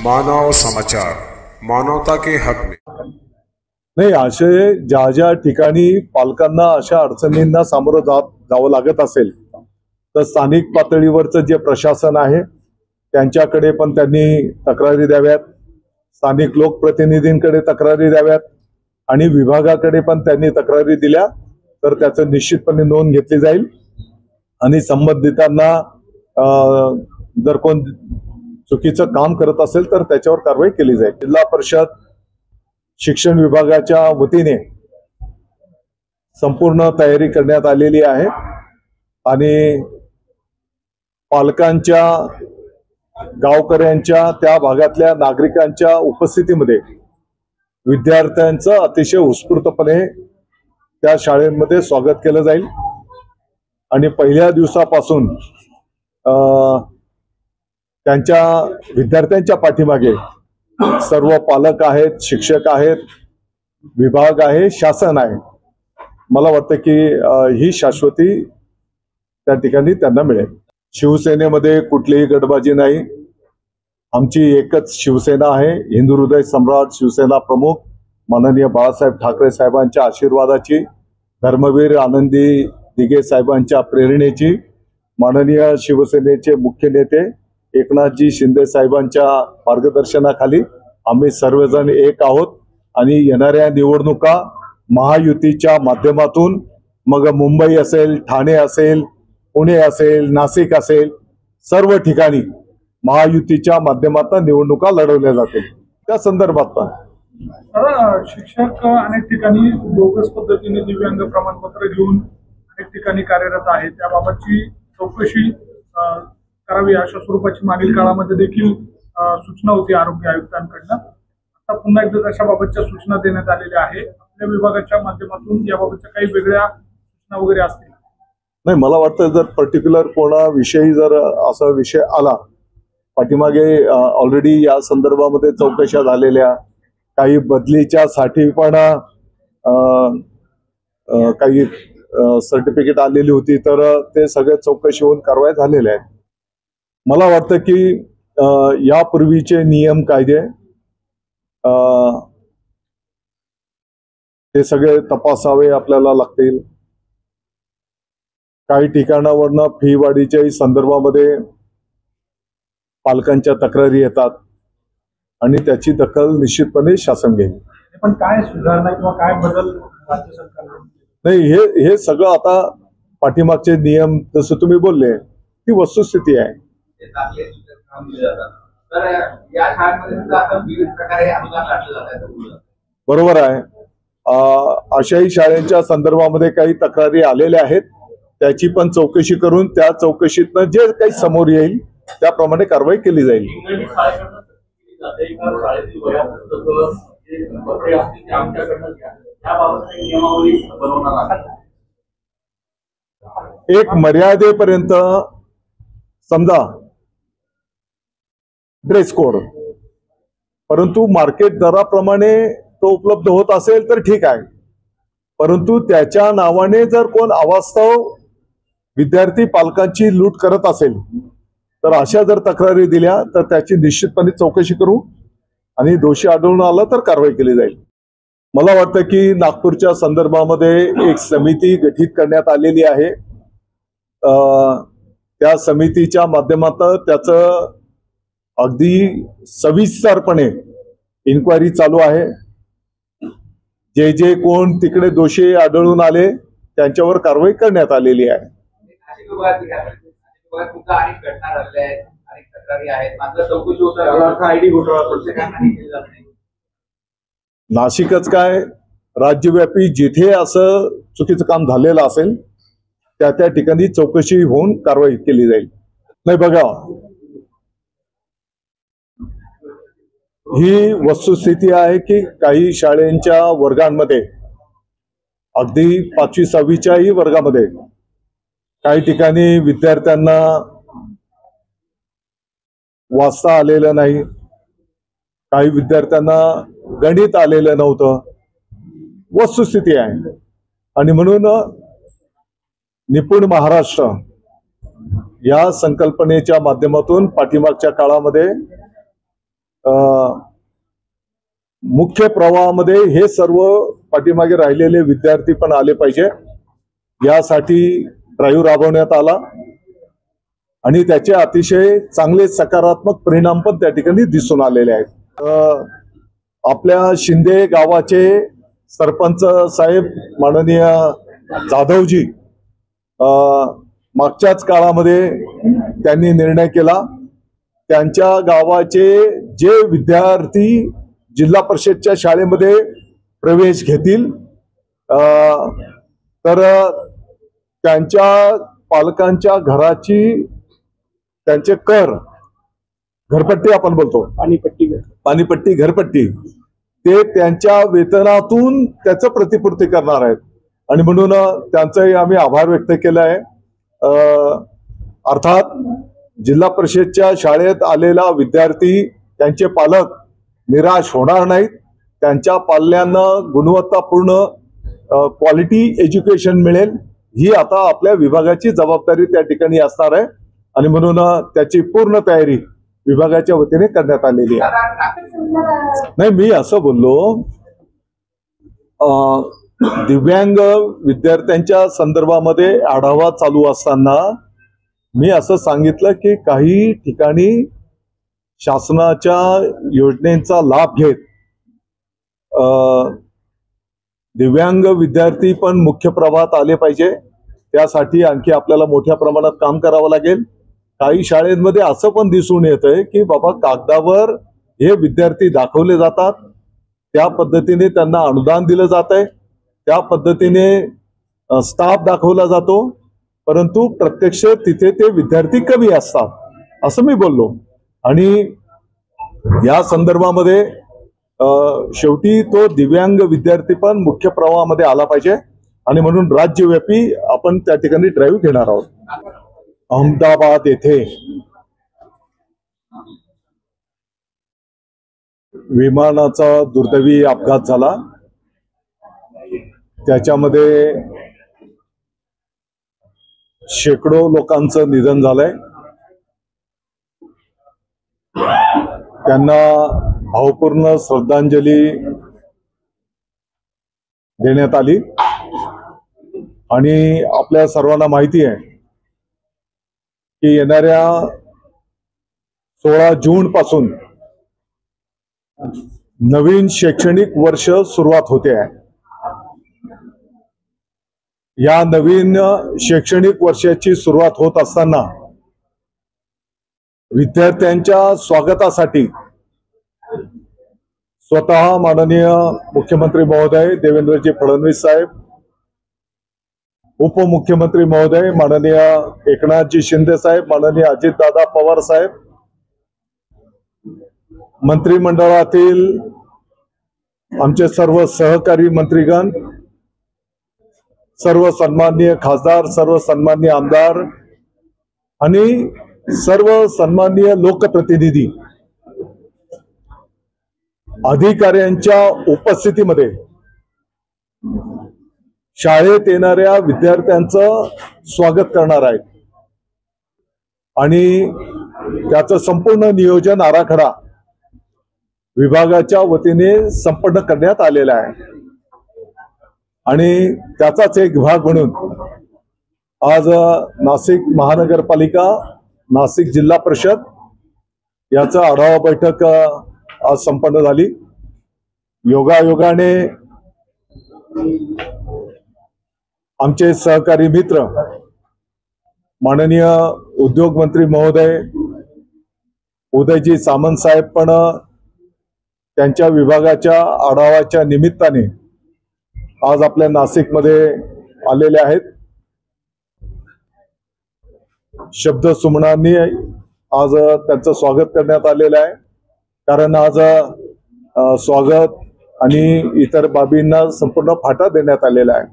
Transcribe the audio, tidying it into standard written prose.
मानव समाचार, मानवता के हक में। नाही, असे ज्या ज्या ठिकाणी पालकांना अशा अडचणींना सामोरं जावं लागत असेल तर स्थानिक पातळीवरचं जे प्रशासन आहे त्यांच्याकडे पण त्यांनी तक्रारी द्याव्यात, स्थानिक लोकप्रतिनिधींकडे तक्रारी द्याव्यात आणि विभागाकडे पण त्यांनी तक्रारी दिल्या तर त्याचं निश्चितपणे नोंद घेतली जाईल आणि संबंधितांना जर कोण चुकीचं काम करत असेल तर त्याच्यावर कारवाई केली जाईल। जिल्हा परिषद शिक्षण विभागाच्या वतीने संपूर्ण तयारी करण्यात आलेली आहे आणि पालकांच्या, गावकऱ्यांच्या, त्या भागातल्या नागरिकांच्या उपस्थितीमध्ये विद्यार्थ्यांचं अतिशय उत्स्फूर्तपणे त्या शाळेमध्ये स्वागत केलं जाईल आणि पहिल्या दिवसापासून त्यांच्या विद्यार्थ्यांच्या पाठीमागे सर्व पालक आहेत, शिक्षक आहेत, विभाग आहे, शासन आहे। मला वाटतं की ही शाश्वती त्या ठिकाणी त्यांना मिळेल। शिवसेनेमध्ये कुठलीही गटबाजी नाही, आमची एकच शिवसेना आहे। हिंदू हृदय सम्राट शिवसेना प्रमुख माननीय बाळासाहेब ठाकरे साहेबांच्या आशीर्वादाची, धर्मवीर आनंदी दिघे साहेबांच्या प्रेरणेची, माननीय शिवसेनेचे मुख्य नेते एकनाथजी शिंदे साहेबांच्या मार्गदर्शनाखाली आम्ही सर्वजण एक आहोत आणि येणाऱ्या निवडणुका महायुतीच्या माध्यमातून, मग मुंबई असेल, ठाणे असेल, पुणे असेल, नाशिक असेल, सर्व ठिकाणी महायुतीच्या माध्यमातून निवडणुका लढवल्या जातील। त्या संदर्भात पण शिक्षक अनेक ठिकाणी बोगस पद्धतीने दिव्यांग प्रमाणपत्र घेऊन अनेक ठिकाणी कार्यरत आहेत, त्याबाबतची चौकशी करावी अशा स्वरूपाची मागील काळामध्ये देखील सूचना होती आरोग्य आयुक्तांकडून। आता पुन्हा एकदा त्याच्याबाबतच्या सूचना देण्यात आलेल्या आहेत। आपल्या विभागाच्या माध्यमातून याबाबतच्या काही वेगळ्या सूचना वगैरे असतील? नाही, मला वाटतं जर पर्टिक्युलर कोणाविषयी जर असा विषय आला, पाठीमागे ऑलरेडी या संदर्भामध्ये चौकशा झालेल्या, काही बदलीच्या साठी पण काही सर्टिफिकेट आलेली होती तर ते सगळे चौकशी होऊन कारवाई झालेल्या आहेत। मला वाटतं की यापूर्वीचे नियम कायदे ते सगळे तपासावे आपल्याला लागतील। काही ठिकाणावरनं फी वाढीच्याही संदर्भामध्ये पालकांच्या तक्रारी येतात आणि त्याची दखल निश्चितपणे शासन घेईल। पण काय सुधारणा किंवा काय बदल राज्य सरकारने? नाही, हे सगळं आता पाठीमागचे नियम जसं तुम्ही बोलले ती वस्तुस्थिती आहे। बरोबर आहे, अशाही शाळेच्या संदर्भामध्ये काही तक्रारी आलेल्या आहेत, त्याची पण चौकशी करून त्या चौकशीतनं जे काही समोर येईल त्याप्रमाणे कारवाई केली जाईल। एक मर्यादेपर्यंत समजा ड्रेस कोड, परंतु मार्केट दराप्रमाणे तो उपलब्ध होत असेल तर ठीक आहे, परंतु त्याच्या नावाने जर कोण अवास्तव विद्यार्थी पालकांची लूट करत असेल तर अशा जर तक्रारी दिल्या तर त्याची निश्चितपणे चौकशी करू आणि दोषी आढळून आला तर कारवाई केली जाईल। मला वाटतं की नागपूरच्या संदर्भामध्ये एक समिती गठीत करण्यात आलेली आहे, त्या समितीच्या माध्यमातून त्याचं अगदी सविस्तरपणे इन्क्वायरी चालू आहे। जे जे कोण तिकडे दोषी आढळून आले त्यांच्यावर कारवाई करण्यात आलेली आहे। नाशिकच काय, राज्यव्यापी जिथे असं चुकीचं काम झालेलं असेल त्या त्या ठिकाणी चौकशी होऊन कारवाई केली जाईल। नाही, बघा, ही वस्तुस्थिती आहे की काही शाळेंच्या वर्गांमध्ये, अगदी 5वी 6वीच्याही वर्गामध्ये काही ठिकाणी विद्यार्थ्यांना वाचता आलेलं नाही, काही विद्यार्थ्यांना गणित आलेलं नव्हतं, वस्तुस्थिती आहे। आणि म्हणून निपुण महाराष्ट्र या संकल्पनेच्या माध्यमातून पाठीमागच्या काळामध्ये मुख्य प्रवाहामध्ये हे सर्व पाठीमागे राहिलेले विद्यार्थी पण आले पाहिजे, यासाठी ड्राईव्ह राबवण्यात आला आणि त्याचे अतिशय चांगले सकारात्मक परिणाम पण त्या ठिकाणी दिसून आलेले आहेत. आपल्या शिंदे गावाचे सरपंच साहेब माननीय जाधवजी मागच्याच काळामध्ये त्यांनी निर्णय केला, त्यांच्या गावाचे जे विद्यार्थी जिल्हा परिषदच्या शाळेमध्ये प्रवेश घेतील तर त्यांच्या पालकांच्या घराची त्यांचे कर, घरपट्टी आपण बोलतो, पाणीपट्टी घरपट्टी, ते त्यांच्या वेतनातून त्याचं प्रतिपूर्ती करणार आहेत आणि म्हणून त्यांचाही आम्ही आभार व्यक्त केला आहे. अर्थात जिल्हा परिषदच्या शाळेत आलेला विद्यार्थी, त्यांचे पालक निराश होणार नाहीत. त्यांच्या पाल्यांना गुणवत्तापूर्ण क्वालिटी एज्युकेशन मिळेल, ही आता आपल्या विभागाची जबाबदारी त्या ठिकाणी असणार आहे आणि म्हणून त्याची पूर्ण तयारी विभागाच्या वतीने करण्यात आलेली आहे. नाही, मी असं बोललो, दिव्यांग विद्यार्थ्यांच्या संदर्भामध्ये आढावा चालू असताना मी असं सांगितलं की काही ठिकाणी शासनाच्या योजनेचा लाभ घेत दिव्यांग विद्यार्थी पण मुख्य प्रवाहात आले पाहिजे. त्यासाठी आणखी आपल्याला मोठ्या प्रमाणात काम करावं लागेल. काही शाळेमध्ये असं पण दिसून येतंय की बाबा कागदावर हे विद्यार्थी दाखवले जातात, त्या पद्धतीने त्यांना अनुदान दिलं जात आहे, त्या पद्धतीने स्टाफ दाखवला जातो, परंतु प्रत्यक्ष तिथे ते विद्यार्थी कमी असतात असं मी बोललो. आणि या संदर्भामध्ये शेवटी तो दिव्यांग विद्यार्थी पण मुख्य प्रवाहामध्ये आला पाहिजे आणि म्हणून राज्यव्यापी आपण त्या ठिकाणी ड्राईव्ह घेणार आहोत. अहमदाबाद येथे विमानाचा दुर्दैवी अपघात झाला, त्याच्यामध्ये शेकडो लोकांचं निधन झालंय. त्यांना भावपूर्ण श्रद्धांजली देण्यात आली आणि आपल्या सर्वांना माहिती आहे की येणाऱ्या 16 जून पासून नवीन शैक्षणिक वर्ष सुरुवात होते आहे. या नवीन शैक्षणिक वर्षाची सुरुवात होत असताना विद्यार्थ्यांच्या स्वागतासाठी स्वतः माननीय मुख्यमंत्री महोदय देवेंद्रजी फडणवीस साहेब, उपमुख्यमंत्री महोदय माननीय एकनाथजी शिंदे साहेब, माननीय अजितदादा पवार साहेब, मंत्रिमंडळातील आमचे सर्व सहकारी मंत्रीगण, सर्व सन्माननीय खासदार, सर्व सन्माननीय आमदार आणि सर्व सन्माननीय लोकप्रतिनिधी अधिकाऱ्यांच्या उपस्थितीमध्ये शाळेत येणाऱ्या विद्यार्थ्यांचं स्वागत करणार आहेत आणि त्याचं संपूर्ण नियोजन आराखडा विभागाच्या वतीने संपन्न करण्यात आलेला आहे. आणि त्याचाच एक भाग म्हणून आज नाशिक महानगरपालिका, नाशिक जिल्हा परिषद याचा आढावा बैठक आज संपन्न झाली. योगायोगाने आमचे सहकारी मित्र माननीय उद्योग मंत्री महोदय उदयजी सामंत साहेब पण त्यांच्या विभागाच्या आढावाच्या निमित्ताने आज आपल्या नाशिकमध्ये आलेले आहेत. शब्द सुमनांनी आज त्यांचं स्वागत करण्यात आलेलं आहे, कारण आज स्वागत आणि इतर बाबींना संपूर्ण फाटा देण्यात आलेला आहे.